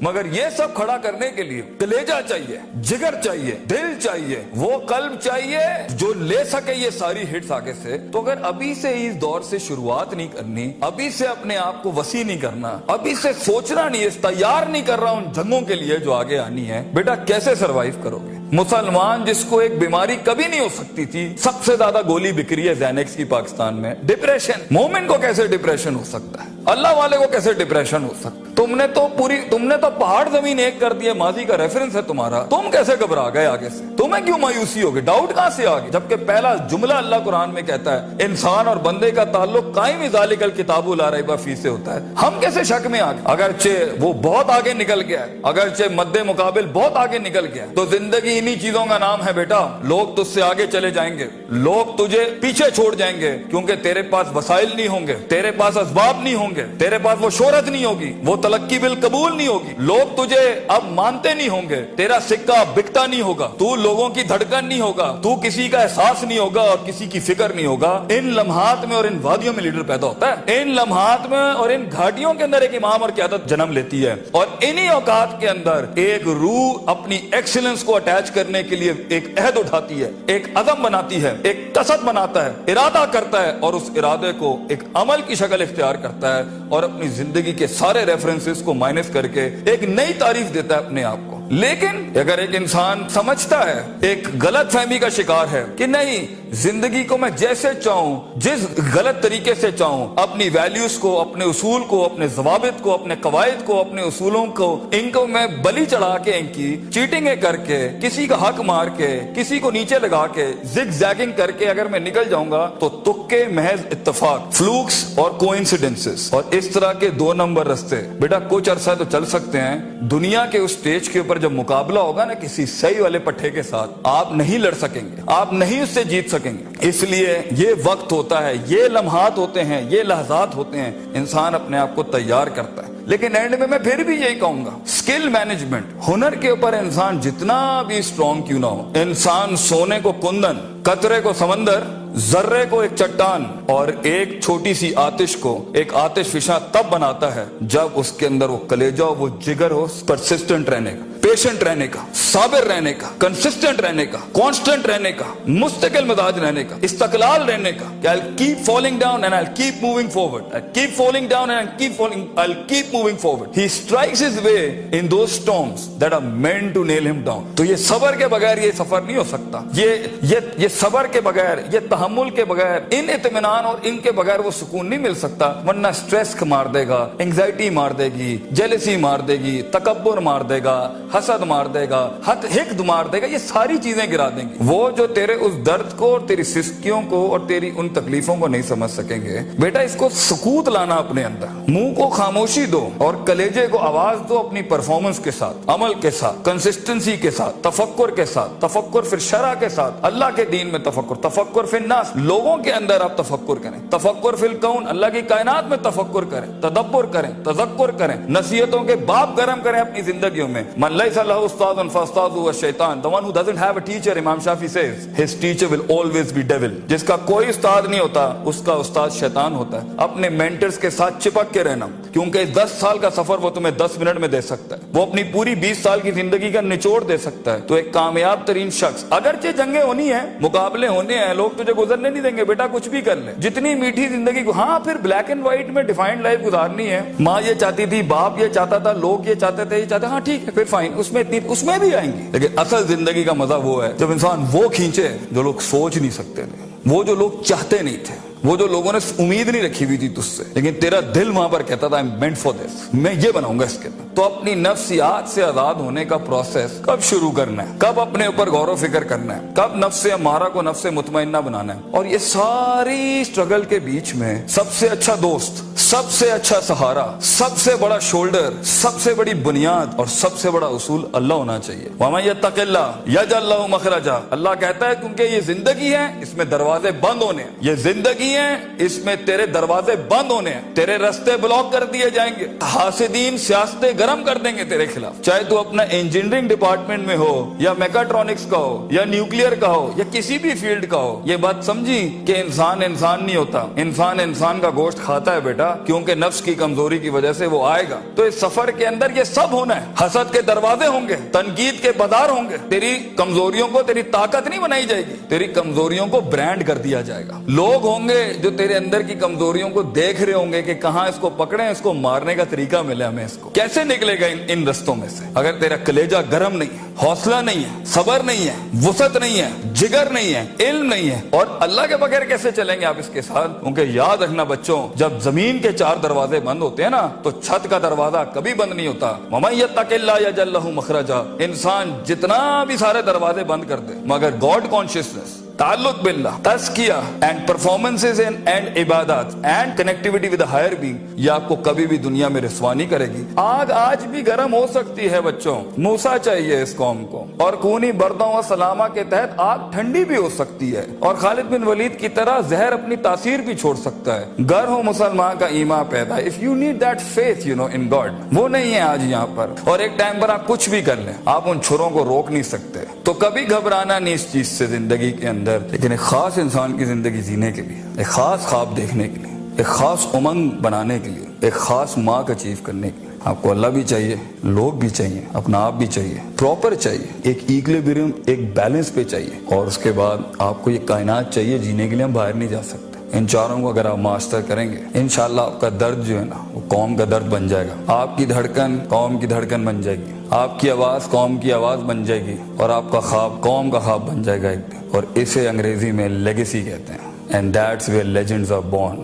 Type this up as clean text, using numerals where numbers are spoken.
مگر یہ سب کھڑا کرنے کے لیے کلیجہ چاہیے, جگر چاہیے, دل چاہیے, وہ قلب چاہیے جو لے سکے یہ ساری ہٹس آگے سے. تو اگر ابھی سے اس دور سے شروعات نہیں کرنی, ابھی سے اپنے آپ کو وسیع نہیں کرنا, ابھی سے سوچنا نہیں, اس تیار نہیں کر رہا ان جنگوں کے لیے جو آگے آنی ہے, بیٹا کیسے سروائیو کرو گے؟ مسلمان جس کو ایک بیماری کبھی نہیں ہو سکتی تھی, سب سے زیادہ گولی بک رہی ہے زینکس کی پاکستان میں, ڈپریشن. مومن کو کیسے ڈپریشن ہو سکتا ہے؟ اللہ والے کو کیسے ڈپریشن ہو سکتا ہے؟ تم نے تو پہاڑ زمین ایک کر دیا, ماضی کا ریفرنس ہے تمہارا, تم کیسے گھبرا گئے آگے سے؟ تمہیں کیوں مایوسی ہوگی؟ ڈاؤٹ کہاں سے آگے؟ جبکہ پہلا جملہ اللہ قرآن میں کہتا ہے انسان اور بندے کا تعلق قائم ذالک الکتاب لا ریب فیہ سے ہوتا ہے. ہم کیسے شک میں آگے؟ اگرچہ وہ بہت آگے نکل گیا ہے, اگرچہ مد مقابل بہت آگے نکل گیا, تو زندگی انہی چیزوں کا نام ہے بیٹا. لوگ تجھ سے آگے چلے جائیں گے, لوگ تجھے پیچھے چھوڑ جائیں گے, کیونکہ تیرے پاس وسائل نہیں ہوں گے, تیرے پاس اسباب نہیں ہوں گے, تیرے پاس وہ شہرت نہیں ہوگی, وہ تلقی بالقبول نہیں ہوگی, لوگ تجھے اب مانتے نہیں ہوں گے, تیرا سکہ بکتا نہیں ہوگا, تو لوگوں کی دھڑکن نہیں ہوگا, تو کسی کا احساس نہیں ہوگا اور کسی کی فکر نہیں ہوگا. ان لمحات میں اور ان وادیوں میں لیڈر پیدا ہوتا ہے, ان لمحات میں اور ان گھاٹیوں کے اندر ایک امام اور قیادت جنم لیتی ہے, اور انہی اوقات کے اندر ایک روح اپنی ایکسیلنس کو اٹیچ کرنے کے لیے ایک عہد اٹھاتی ہے, ایک عزم بناتی ہے, ایک قصد بناتا ہے, ارادہ کرتا ہے, اور اس ارادے کو ایک عمل کی شکل اختیار کرتا ہے, اور اپنی زندگی کے سارے ریفرنسز کو مائنس کر کے ایک نئی تعریف دیتا ہے اپنے آپ کو. لیکن اگر ایک انسان سمجھتا ہے, ایک غلط فہمی کا شکار ہے کہ نہیں, زندگی کو میں جیسے چاہوں, جس غلط طریقے سے چاہوں, اپنی ویلیوز کو, اپنے اصول کو, اپنے ضوابط کو, اپنے قواعد کو, اپنے اصولوں کو, ان کو میں بلی چڑھا کے, ان کی چیٹنگیں کر کے, کسی کا حق مار کے, کسی کو نیچے لگا کے, زگ زیگنگ کر کے اگر میں نکل جاؤں گا تو تکے, محض اتفاق, فلوکس اور کوئنسیڈنسز, اور اس طرح کے 2 نمبر رستے بیٹا کچھ عرصہ تو چل سکتے ہیں. دنیا کے اس سٹیج کے اوپر جب مقابلہ ہوگا نا کسی صحیح والے پٹھے کے ساتھ, آپ نہیں لڑ سکیں گے, آپ نہیں اس سے جیت سکیں گے. اس لیے یہ وقت ہوتا ہے, یہ لمحات ہوتے ہیں, یہ لحظات ہوتے ہیں, انسان اپنے آپ کو تیار کرتا ہے. لیکن اینڈ میں پھر بھی یہی کہوں گا, سکل مینجمنٹ, ہنر کے اوپر انسان جتنا بھی اسٹرانگ کیوں نہ ہو, انسان سونے کو کندن, قطرے کو سمندر, ذرے کو ایک چٹان اور ایک چھوٹی سی آتش کو ایک آتش فشاں تب بناتا ہے جب اس کے اندر وہ کلیجہ ہو, وہ جگر ہو, پرسسٹنٹ رہنے کا, پیشنٹ رہنے کا, صابر رہنے کا, کنسسٹنٹ رہنے کا, کانسٹنٹ رہنے کا, مستقل مزاج رہنے کا, استقلال رہنے کا, کہ I'll keep falling down and I'll keep moving forward. I'll keep falling down and I'll keep moving forward. He strikes his way in those storms that are meant to nail him down. تو یہ صبر کے بغیر یہ سفر نہیں ہو سکتا, یہ صبر کے بغیر, یہ تحمل کے بغیر, ان اطمینان اور ان کے بغیر وہ سکون نہیں مل سکتا. ورنہ سٹریس مار دے گا, انگزائٹی مار دے گی, جیلسی مار دے گی, تکبر مار دے گا, حسد مار دے گا, حقد مار دے گا, یہ ساری چیزیں گرا دیں گی. وہ جو تیرے اس درد کو اور تیری سستیوں کو اور تیری ان تکلیفوں کو نہیں سمجھ سکیں گے, بیٹا اس کو سکوت لانا اپنے اندر, منہ کو خاموشی دو اور کلیجے کو آواز دو اپنی پرفارمنس کے ساتھ, عمل کے ساتھ, کنسسٹنسی کے ساتھ, تفکر کے ساتھ, تفکر پھر شرع کے ساتھ, اللہ کے دین میں تفکر, تفکر فی الناس, لوگوں کے اندر آپ تفکر کریں, تفکر فی الکون, اللہ کی کائنات میں تفکر کریں, تدبر کریں, تذکر کریں, نصیحتوں کے باب گرم کریں اپنی زندگیوں میں. من لیس لہ استاذ فاستاذہ الشیطان, the one who doesn't have a teacher, امام شافعی says his teacher will always be devil. جس کا کوئی استاد نہیں ہوتا اس کا استاد شیطان ہوتا ہے. اپنے مینٹرز کے ساتھ چپک کے رہنا, کیونکہ 10 سال کا سفر وہ تمہیں 10 منٹ میں دے سکتا ہے, وہ اپنی پوری 20 سال کی زندگی کا نچوڑ دے سکتا ہے. تو ایک کامیاب ترین شخص, اگرچہ جنگیں ہونی ہیں, مقابلے ہونے ہیں, لوگ تجھے گزرنے نہیں دیں گے, بیٹا کچھ بھی کر لے, جتنی میٹھی زندگی کو, ہاں پھر بلیک اینڈ وائٹ میں ڈیفائنڈ لائف گزارنی ہے, ماں یہ چاہتی تھی, باپ یہ چاہتا تھا, لوگ یہ چاہتے تھے, یہ چاہتے, ہاں ٹھیک ہے, پھر فائن, اس میں بھی آئیں گے. لیکن اصل زندگی کا مزہ وہ ہے جب انسان وہ کھینچے جو لوگ سوچ نہیں سکتے تھے, وہ جو لوگ چاہتے نہیں تھے, وہ جو لوگوں نے امید نہیں رکھی ہوئی تھی تجھ سے, لیکن تیرا دل وہاں پر کہتا تھا I'm meant for this, میں یہ بناؤں گا اس کے اندر. تو اپنی نفسیات سے آزاد ہونے کا پروسیس کب شروع کرنا ہے, کب اپنے اوپر غور و فکر کرنا ہے, کب نفس امارہ کو نفس مطمئنہ بنانا ہے. اور یہ ساری اسٹرگل کے بیچ میں سب سے اچھا دوست, سب سے اچھا سہارا, سب سے بڑا شولڈر, سب سے بڑی بنیاد اور سب سے بڑا اصول اللہ ہونا چاہیے. وَمَن يَتَّقِ اللَّهَ يَجْعَل لَّهُ مَخْرَجًا. اللہ کہتا ہے کیونکہ یہ زندگی ہے, اس میں دروازے بند ہونے ہیں, یہ زندگی نہیں ہے, اس میں تیرے دروازے بند ہونے ہیں, تیرے رستے بلاک کر دیے جائیں گے, حاسدین سیاستیں گرم کر دیں گے تیرے خلاف. چاہے تو اپنا انجینئرنگ ڈپارٹمنٹ میں ہو یا میکاٹرونکس کا ہو یا نیوکلیئر کا ہو یا کسی بھی فیلڈ کا ہو, یہ بات سمجھی کہ انسان انسان نہیں ہوتا, انسان کا گوشت کھاتا ہے بیٹا, کیونکہ نفس کی کمزوری کی وجہ سے وہ آئے گا. تو اس سفر کے اندر یہ سب ہونا ہے. حسد کے دروازے ہوں گے, تنقید کے بازار ہوں گے, تیری کمزوریوں کو تیری طاقت نہیں بنائی جائے گی, تیری کمزوریوں کو برانڈ کر دیا جائے گا. لوگ ہوں گے جو تیرے اندر کی کمزوریوں کو دیکھ رہے ہوں گے کہ کہاں اس کو پکڑیں, اس کو مارنے کا طریقہ ملے ہمیں, اس کو کیسے نکلے گا ان رستوں میں سے. اگر تیرا کلیجہ گرم نہیں ہے, حوصلہ نہیں ہے, صبر نہیں ہے, وسعت نہیں ہے, جگر نہیں ہے, علم نہیں ہے, اور اللہ کے بغیر کیسے چلیں گے آپ اس کے ساتھ. کیونکہ یاد رکھنا بچوں, جب زمین کے 4 دروازے بند ہوتے ہیں نا, تو چھت کا دروازہ کبھی بند نہیں ہوتا. وَمَن يَتَّقِ اللَّهَ يَجْعَل لَّهُ مَخْرَجًا. انسان جتنا بھی سارے دروازے بند کر دے, مگر گاڈ کانشیسنس, تعلق باللہ, تزکیہ اینڈ پرفارمنسز اینڈ عبادات and connectivity with higher being, یہ آپ کو کبھی بھی دنیا میں رسوا نہیں کرے گی. آگ آج بھی گرم ہو سکتی ہے بچوں, موسیٰ چاہیے اس قوم کو, اور خونی بردوں و سلامہ کے تحت آگ ٹھنڈی بھی ہو سکتی ہے, اور خالد بن ولید کی طرح زہر اپنی تاثیر بھی چھوڑ سکتا ہے. گر ہو مسلمان کا ایمان پیدا, if you need that faith you know in God, وہ نہیں ہے آج یہاں پر. اور ایک ٹائم پر آپ کچھ بھی کر لیں, آپ ان چھروں کو روک نہیں سکتے. تو کبھی گھبرانا نہیں اس چیز سے زندگی کے اندر, لیکن ایک خاص انسان کی زندگی جینے کے لیے, ایک خاص خواب دیکھنے کے لیے, ایک خاص امنگ بنانے کے لیے, ایک خاص مارک اچیو کرنے کے لیے آپ کو اللہ بھی چاہیے, لوگ بھی چاہیے, اپنا آپ بھی چاہیے, پراپر چاہیے, ایک ایکولیبریم, ایک بیلنس پہ چاہیے, اور اس کے بعد آپ کو یہ کائنات چاہیے جینے کے لیے. ہم باہر نہیں جا سکتے. ان چاروں کو اگر آپ ماسٹر کریں گے, انشاءاللہ آپ کا درد جو ہے نا, وہ قوم کا درد بن جائے گا. آپ کی دھڑکن قوم کی دھڑکن بن جائے گی, آپ کی آواز قوم کی آواز بن جائے گی, اور آپ کا خواب قوم کا خواب بن جائے گا ایک دن. اور اسے انگریزی میں لیگیسی کہتے ہیں. And that's where legends are born.